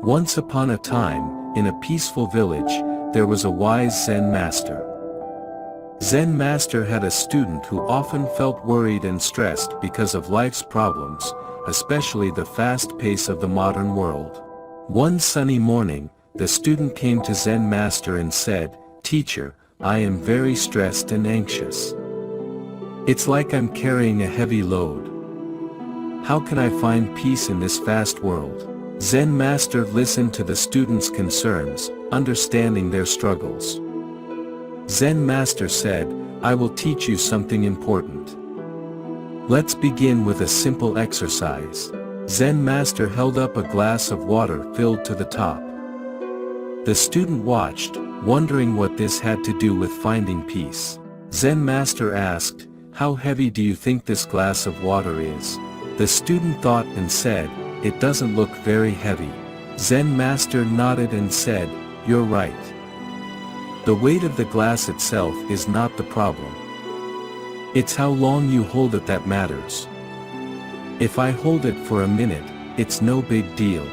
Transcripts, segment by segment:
Once upon a time, in a peaceful village, there was a wise Zen master. Zen master had a student who often felt worried and stressed because of life's problems, especially the fast pace of the modern world. One sunny morning, the student came to Zen master and said, "Teacher, I am very stressed and anxious. It's like I'm carrying a heavy load. How can I find peace in this fast world?" Zen master listened to the student's concerns, understanding their struggles. Zen master said, "I will teach you something important. Let's begin with a simple exercise." Zen master held up a glass of water filled to the top. The student watched, wondering what this had to do with finding peace. Zen master asked, "How heavy do you think this glass of water is?" The student thought and said, "It doesn't look very heavy." Zen master nodded and said, "You're right. The weight of the glass itself is not the problem. It's how long you hold it that matters. If I hold it for a minute, it's no big deal.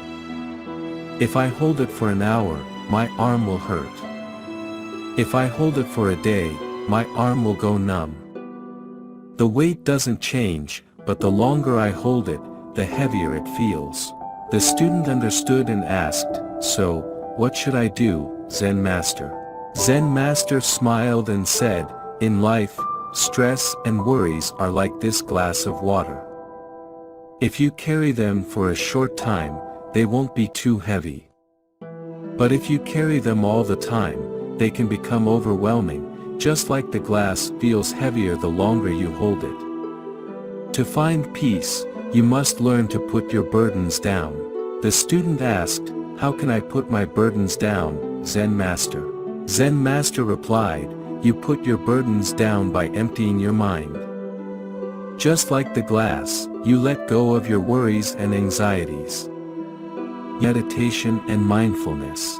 If I hold it for an hour, my arm will hurt. If I hold it for a day, my arm will go numb. The weight doesn't change, but the longer I hold it, the heavier it feels." The student understood and asked, "So, what should I do, Zen master?" Zen master smiled and said, "In life, stress and worries are like this glass of water. If you carry them for a short time, they won't be too heavy. But if you carry them all the time, they can become overwhelming, just like the glass feels heavier the longer you hold it. To find peace, you must learn to put your burdens down." The student asked, "How can I put my burdens down, Zen master?" Zen master replied, "You put your burdens down by emptying your mind. Just like the glass, you let go of your worries and anxieties." Meditation and mindfulness.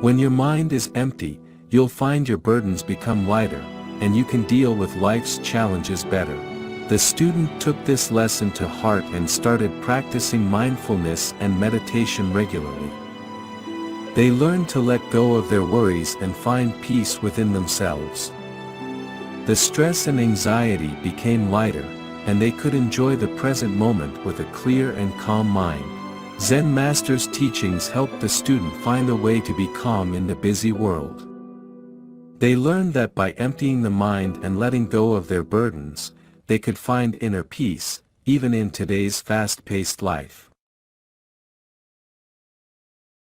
When your mind is empty, you'll find your burdens become lighter, and you can deal with life's challenges better. The student took this lesson to heart and started practicing mindfulness and meditation regularly. They learned to let go of their worries and find peace within themselves. The stress and anxiety became lighter, and they could enjoy the present moment with a clear and calm mind. Zen master's teachings helped the student find a way to be calm in the busy world. They learned that by emptying the mind and letting go of their burdens, they could find inner peace, even in today's fast-paced life.